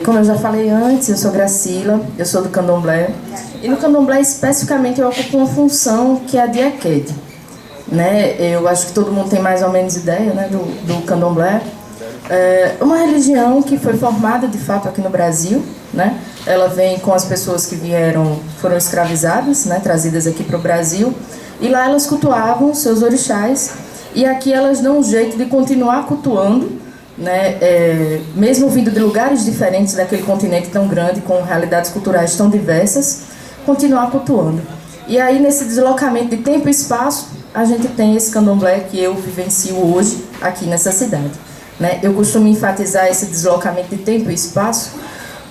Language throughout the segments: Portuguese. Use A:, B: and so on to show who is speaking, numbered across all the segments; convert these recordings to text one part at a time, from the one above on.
A: Como eu já falei antes, eu sou Gracila, eu sou do Candomblé. E no Candomblé, especificamente, eu ocupo uma função que é a de Ekede. Né? Eu acho que todo mundo tem mais ou menos ideia, né, do Candomblé. É uma religião que foi formada, de fato, aqui no Brasil. Né? Ela vem com as pessoas que foram escravizadas, né, trazidas aqui para o Brasil. E lá elas cultuavam seus orixás. E aqui elas dão um jeito de continuar cultuando, né, mesmo vindo de lugares diferentes daquele continente tão grande, com realidades culturais tão diversas, continuar cultuando. E aí, nesse deslocamento de tempo e espaço, a gente tem esse candomblé que eu vivencio hoje aqui nessa cidade. Né? Eu costumo enfatizar esse deslocamento de tempo e espaço,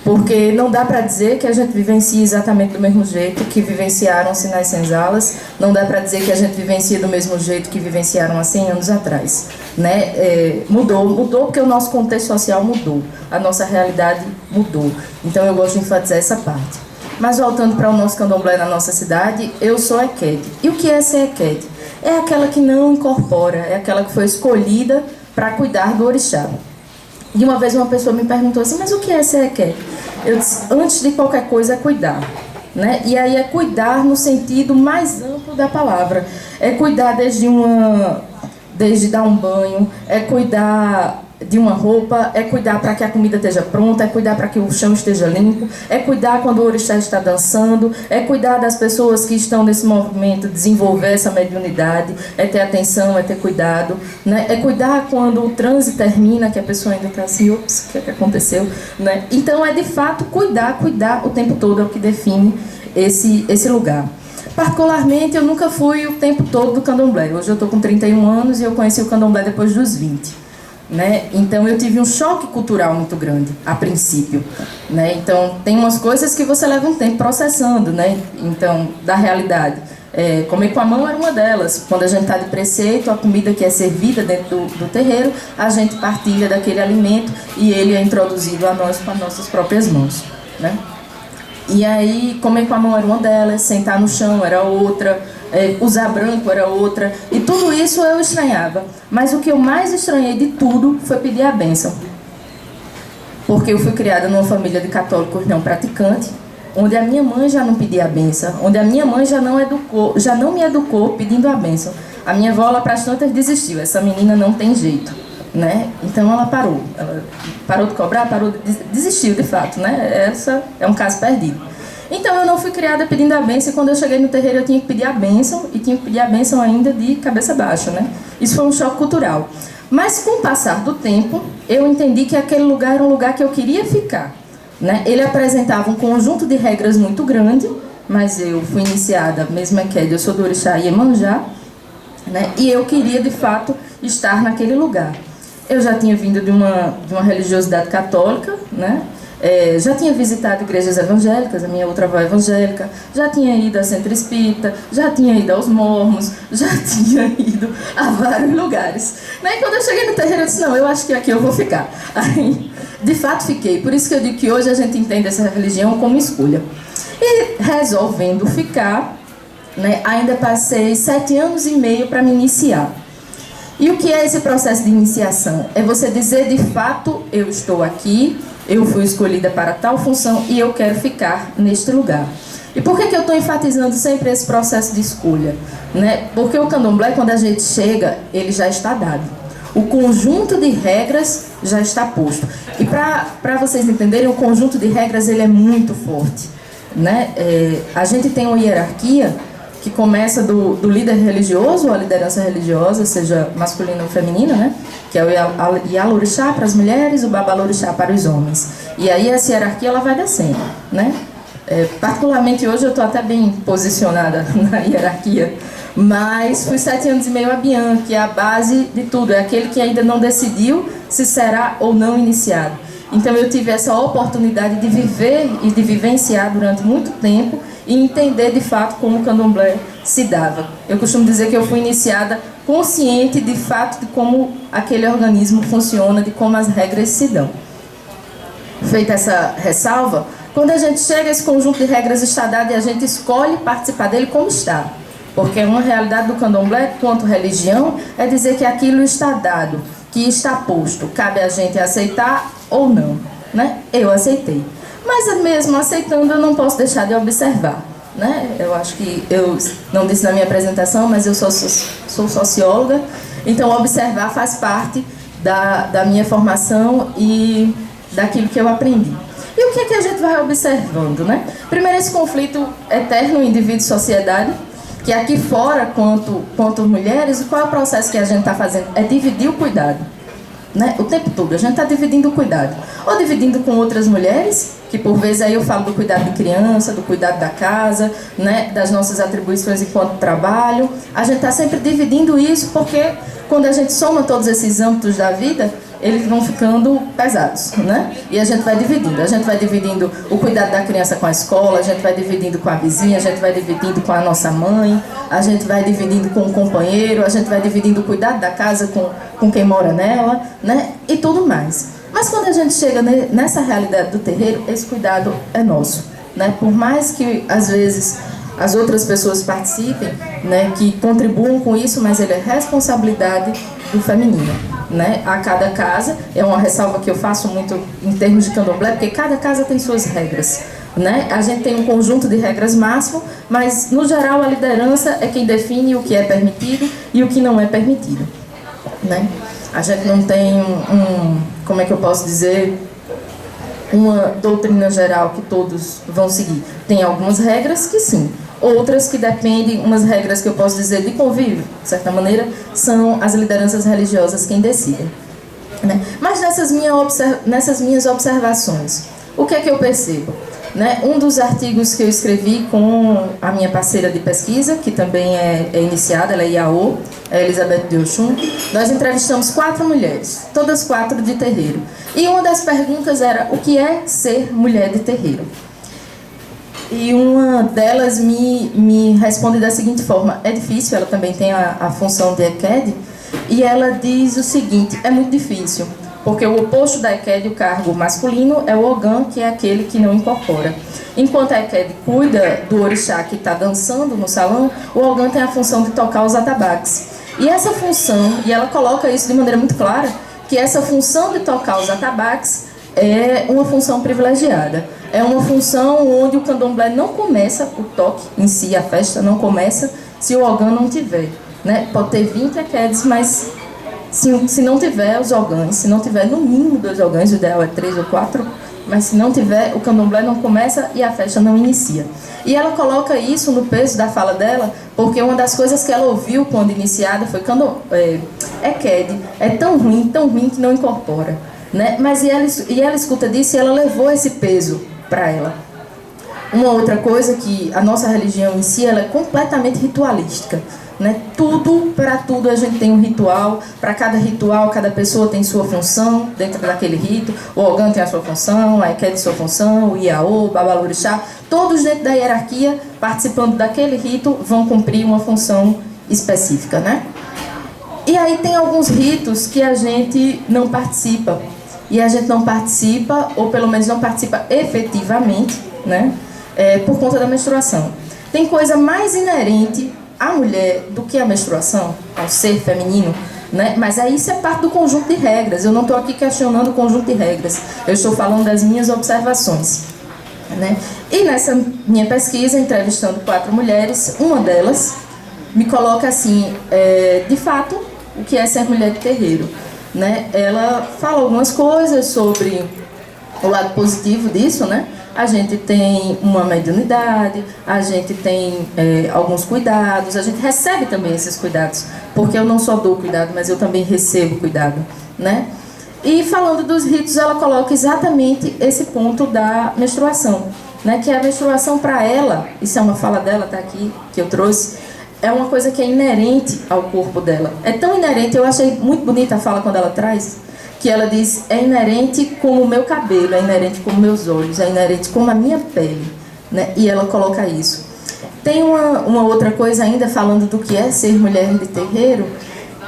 A: porque não dá para dizer que a gente vivencia exatamente do mesmo jeito que vivenciaram-se nas senzalas, não dá para dizer que a gente vivencia do mesmo jeito que vivenciaram há 100 anos atrás. Né? Mudou porque o nosso contexto social mudou, a nossa realidade mudou. Então eu gosto de enfatizar essa parte. Mas voltando para o nosso candomblé na nossa cidade, eu sou Ekede. E o que é ser Ekede? É aquela que não incorpora, é aquela que foi escolhida para cuidar do orixá. E uma vez uma pessoa me perguntou assim, mas o que é ser Ekede? Eu disse, antes de qualquer coisa é cuidar. Né? E aí é cuidar no sentido mais amplo da palavra. É cuidar desde dar um banho, é cuidar de uma roupa, é cuidar para que a comida esteja pronta, é cuidar para que o chão esteja limpo, é cuidar quando o orixá está dançando, é cuidar das pessoas que estão nesse movimento, desenvolver essa mediunidade, é ter atenção, é ter cuidado, né? É cuidar quando o transe termina, que a pessoa ainda está assim, ops, o que aconteceu? Né? Então é de fato cuidar o tempo todo, é o que define esse lugar. Particularmente, eu nunca fui o tempo todo do candomblé. Hoje eu estou com 31 anos e eu conheci o candomblé depois dos 20. Né? Então eu tive um choque cultural muito grande, a princípio. Né? Então tem umas coisas que você leva um tempo processando, né? Então, da realidade. Comer com a mão era uma delas. Quando a gente está de preceito, a comida que é servida dentro do terreiro, a gente partilha daquele alimento e ele é introduzido a nós com as nossas próprias mãos. Né? E aí, comer com a mão era uma delas, sentar no chão era outra, usar branco era outra, e tudo isso eu estranhava. Mas o que eu mais estranhei de tudo foi pedir a bênção. Porque eu fui criada numa família de católicos não praticantes, onde a minha mãe já não pedia a bênção, onde a minha mãe já não me educou pedindo a bênção. A minha avó, lá para as tantas, desistiu, essa menina não tem jeito. Né? Então ela parou de cobrar, desistiu de fato, né? Essa é um caso perdido. Então eu não fui criada pedindo a bênção, e quando eu cheguei no terreiro eu tinha que pedir a bênção, e tinha que pedir a bênção ainda de cabeça baixa, né? Isso foi um choque cultural. Mas com o passar do tempo, eu entendi que aquele lugar era um lugar que eu queria ficar. Né? Ele apresentava um conjunto de regras muito grande, mas eu fui iniciada, mesmo Ekede, eu sou do orixá Iemanjá, né? E eu queria de fato estar naquele lugar. Eu já tinha vindo de uma religiosidade católica, né? Já tinha visitado igrejas evangélicas, a minha outra avó é evangélica, já tinha ido a centro espírita, já tinha ido aos mormos, já tinha ido a vários lugares. Né? E quando eu cheguei no terreiro, eu disse, não, eu acho que aqui eu vou ficar. Aí, de fato, fiquei. Por isso que eu digo que hoje a gente entende essa religião como escolha. E resolvendo ficar, né, ainda passei 7 anos e meio para me iniciar. E o que é esse processo de iniciação? É você dizer, de fato, eu estou aqui, eu fui escolhida para tal função e eu quero ficar neste lugar. E por que eu estou enfatizando sempre esse processo de escolha? Né? Porque o candomblé, quando a gente chega, ele já está dado. O conjunto de regras já está posto. E para vocês entenderem, o conjunto de regras ele é muito forte. Né? A gente tem uma hierarquia que começa do líder religioso, ou a liderança religiosa, seja masculina ou feminina, né? Que é o Ialorixá para as mulheres, o Babalorixá para os homens. E aí essa hierarquia ela vai descendo, né? Particularmente hoje eu estou até bem posicionada na hierarquia, mas fui 7 anos e meio a Bian, que é a base de tudo, é aquele que ainda não decidiu se será ou não iniciado. Então eu tive essa oportunidade de viver e de vivenciar durante muito tempo e entender de fato como o candomblé se dava. Eu costumo dizer que eu fui iniciada consciente de fato de como aquele organismo funciona, de como as regras se dão. Feita essa ressalva, quando a gente chega a esse conjunto de regras está dado e a gente escolhe participar dele como está. Porque uma realidade do candomblé, quanto religião, é dizer que aquilo está dado, que está posto. Cabe a gente aceitar ou não. né? Eu aceitei. Mas mesmo aceitando, eu não posso deixar de observar, né? Eu acho que eu não disse na minha apresentação, mas eu sou socióloga, então observar faz parte da minha formação e daquilo que eu aprendi. E o que é que a gente vai observando, né? Primeiro, esse conflito eterno indivíduo-sociedade, que aqui fora, quanto mulheres, qual é o processo que a gente está fazendo? É dividir o cuidado, né? O tempo todo, a gente está dividindo o cuidado. Ou dividindo com outras mulheres, que por vezes aí eu falo do cuidado de criança, do cuidado da casa, né? Das nossas atribuições enquanto trabalho. A gente está sempre dividindo isso porque quando a gente soma todos esses âmbitos da vida, eles vão ficando pesados, né? E a gente vai dividindo o cuidado da criança com a escola, a gente vai dividindo com a vizinha, a gente vai dividindo com a nossa mãe, a gente vai dividindo com o companheiro, a gente vai dividindo o cuidado da casa com quem mora nela, né? E tudo mais. Mas quando a gente chega nessa realidade do terreiro, esse cuidado é nosso, né? Por mais que, às vezes, as outras pessoas participem, né, que contribuam com isso, mas ele é responsabilidade do feminino, né? A cada casa, é uma ressalva que eu faço muito em termos de candomblé, porque cada casa tem suas regras, né? A gente tem um conjunto de regras máximo, mas no geral a liderança é quem define o que é permitido e o que não é permitido, né? A gente não tem como é que eu posso dizer, uma doutrina geral que todos vão seguir. Tem algumas regras que sim, outras que dependem, umas regras que eu posso dizer de convívio, de certa maneira, são as lideranças religiosas quem decidem, né? Mas nessas minhas observações, o que é que eu percebo? Né? Um dos artigos que eu escrevi com a minha parceira de pesquisa, que também é iniciada, ela é IAO, é Elizabeth de Oxum, nós entrevistamos 4 mulheres, todas 4 de terreiro. E uma das perguntas era, o que é ser mulher de terreiro? E uma delas me responde da seguinte forma, é difícil, ela também tem a função de EQED, e ela diz o seguinte, é muito difícil, porque o oposto da EQED, o cargo masculino, é o Ogã, que é aquele que não incorpora. Enquanto a EQED cuida do orixá que está dançando no salão, o Ogã tem a função de tocar os atabaques. E essa função, e ela coloca isso de maneira muito clara, que essa função de tocar os atabaques é uma função privilegiada. É uma função onde o candomblé não começa, o toque em si, a festa não começa, se o Ogã não tiver, né? Pode ter 20 EQEDs, mas se não tiver os ogãs, se não tiver no mínimo 2 ogãs, o ideal é 3 ou 4, mas se não tiver, o candomblé não começa e a festa não inicia. E ela coloca isso no peso da fala dela, porque uma das coisas que ela ouviu quando iniciada foi EQED é tão ruim que não incorpora, né? Mas ela escuta disso e ela levou esse peso para ela. Uma outra coisa que a nossa religião em si, ela é completamente ritualística, né? Para tudo a gente tem um ritual, para cada ritual, cada pessoa tem sua função dentro daquele rito, o Ogã tem a sua função, a EQED sua função, o Iaô, o Babalorixá, todos dentro da hierarquia, participando daquele rito, vão cumprir uma função específica, né? E aí tem alguns ritos que a gente não participa, e a gente não participa, ou pelo menos não participa efetivamente, né? Por conta da menstruação. Tem coisa mais inerente à mulher do que a menstruação, ao ser feminino, né? Mas aí isso é parte do conjunto de regras. Eu não estou aqui questionando o conjunto de regras, eu estou falando das minhas observações, né? E nessa minha pesquisa, entrevistando 4 mulheres, uma delas me coloca assim, de fato, o que é ser mulher de terreiro, né? Ela fala algumas coisas sobre o lado positivo disso, né? A gente tem uma mediunidade, a gente tem alguns cuidados, a gente recebe também esses cuidados, porque eu não só dou cuidado, mas eu também recebo cuidado, né? E falando dos ritos, ela coloca exatamente esse ponto da menstruação, né? Que a menstruação para ela, isso é uma fala dela, tá aqui, que eu trouxe, é uma coisa que é inerente ao corpo dela. É tão inerente, eu achei muito bonita a fala quando ela traz, que ela diz, é inerente como o meu cabelo, é inerente como meus olhos, é inerente como a minha pele, né? E ela coloca isso. Tem uma outra coisa ainda, falando do que é ser mulher de terreiro,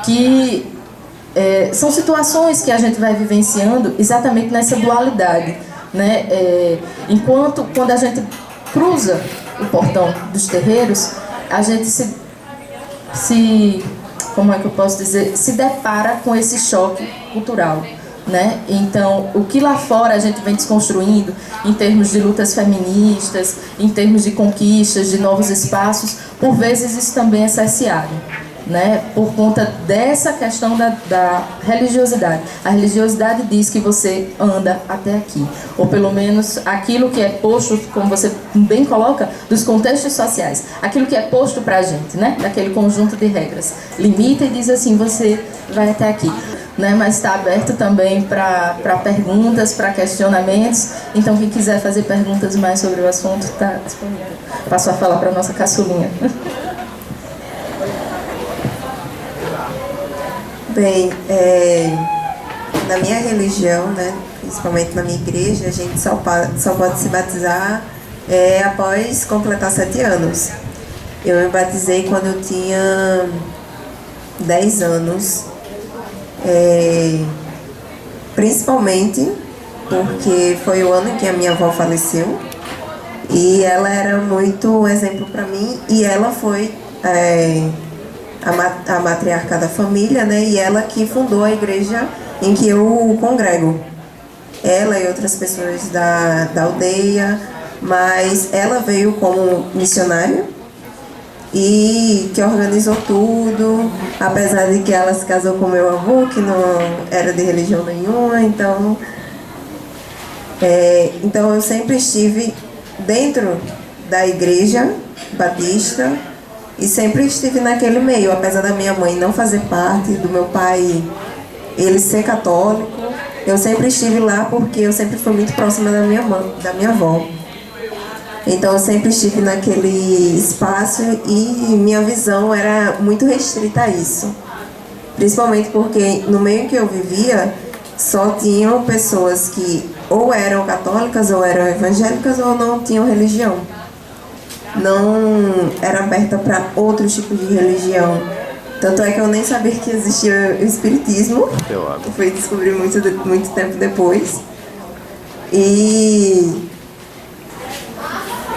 A: que são situações que a gente vai vivenciando exatamente nessa dualidade, né? Quando a gente cruza o portão dos terreiros, a gente como é que eu posso dizer, se depara com esse choque cultural, né? Então, o que lá fora a gente vem desconstruindo em termos de lutas feministas, em termos de conquistas, de novos espaços, por vezes isso também é cerceado, né? Por conta dessa questão da religiosidade. A religiosidade diz que você anda até aqui, ou pelo menos aquilo que é posto, como você bem coloca, dos contextos sociais, aquilo que é posto pra gente, né? Daquele conjunto de regras, limita e diz assim, você vai até aqui, né? Mas está aberto também para perguntas, para questionamentos, então quem quiser fazer perguntas mais sobre o assunto está disponível. Passo a fala para a nossa caçulinha.
B: Bem, na minha religião, né, principalmente na minha igreja, a gente só pode se batizar após completar 7 anos. Eu me batizei quando eu tinha 10 anos, principalmente porque foi o ano em que a minha avó faleceu e ela era muito um exemplo para mim e ela foi a matriarca da família, né? E ela que fundou a igreja em que eu congrego. Ela e outras pessoas da aldeia, mas ela veio como missionária e que organizou tudo, apesar de que ela se casou com meu avô, que não era de religião nenhuma, então eu sempre estive dentro da igreja batista e sempre estive naquele meio, apesar da minha mãe não fazer parte, do meu pai ele ser católico, eu sempre estive lá porque eu sempre fui muito próxima da minha mãe, da minha avó. Então eu sempre estive naquele espaço e minha visão era muito restrita a isso. Principalmente porque no meio em que eu vivia, só tinham pessoas que ou eram católicas, ou eram evangélicas, ou não tinham religião. Não era aberta para outros tipos de religião. Tanto é que eu nem sabia que existia o espiritismo. Eu fui descobrir muito tempo depois. E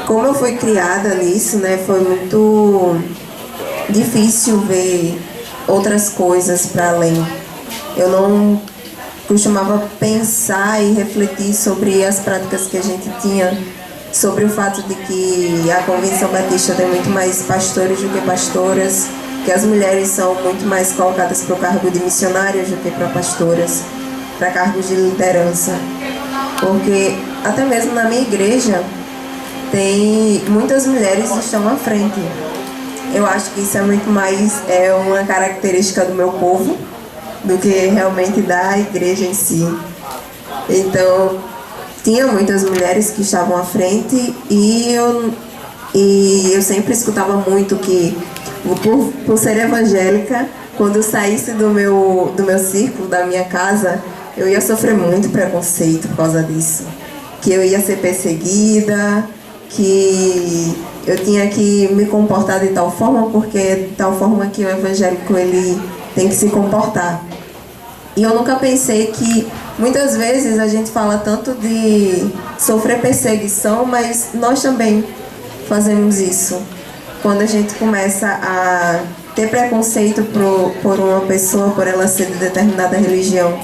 B: como eu fui criada nisso, né, foi muito difícil ver outras coisas para além. Eu não costumava pensar e refletir sobre as práticas que a gente tinha, sobre o fato de que a Convenção Batista tem muito mais pastores do que pastoras, que as mulheres são muito mais colocadas para o cargo de missionárias do que para pastoras, para cargos de liderança. Porque até mesmo na minha igreja, tem muitas mulheres que estão à frente. Eu acho que isso é muito mais uma característica do meu povo do que realmente da igreja em si. Então, tinha muitas mulheres que estavam à frente e eu sempre escutava muito que, por ser evangélica, quando eu saísse do meu círculo, da minha casa, eu ia sofrer muito preconceito por causa disso. Que eu ia ser perseguida, que eu tinha que me comportar de tal forma, porque de tal forma que o evangélico ele tem que se comportar. E eu nunca pensei que muitas vezes a gente fala tanto de sofrer perseguição, mas nós também fazemos isso. Quando a gente começa a ter preconceito por uma pessoa, por ela ser de determinada religião,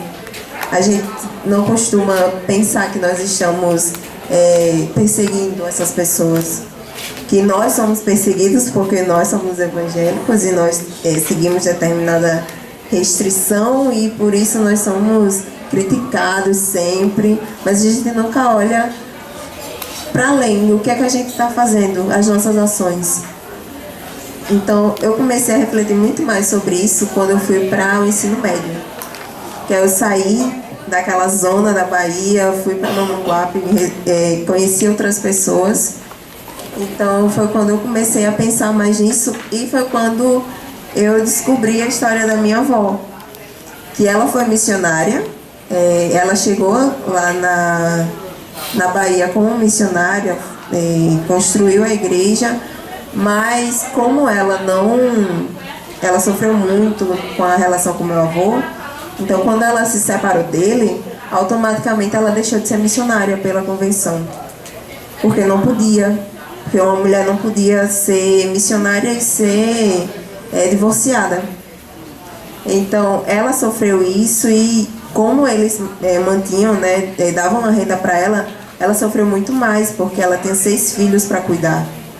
B: a gente não costuma pensar que nós estamos perseguindo essas pessoas. Que nós somos perseguidos porque nós somos evangélicos e nós seguimos determinada restrição e por isso nós somos criticados sempre, mas a gente nunca olha para além do que é que a gente está fazendo, as nossas ações. Então eu comecei a refletir muito mais sobre isso quando eu fui para o ensino médio, que eu saí daquela zona da Bahia, fui para Mamanguape, conheci outras pessoas. Então foi quando eu comecei a pensar mais nisso e foi quando eu descobri a história da minha avó, que ela foi missionária, ela chegou lá na Bahia como missionária, construiu a igreja, mas como ela sofreu muito com a relação com meu avô, então quando ela se separou dele, automaticamente ela deixou de ser missionária pela convenção, porque não podia, porque uma mulher não podia ser missionária e ser divorciada. Então ela sofreu isso e como eles mantinham, né, davam uma renda para ela, ela sofreu muito mais, porque ela tinha 6 filhos para cuidar.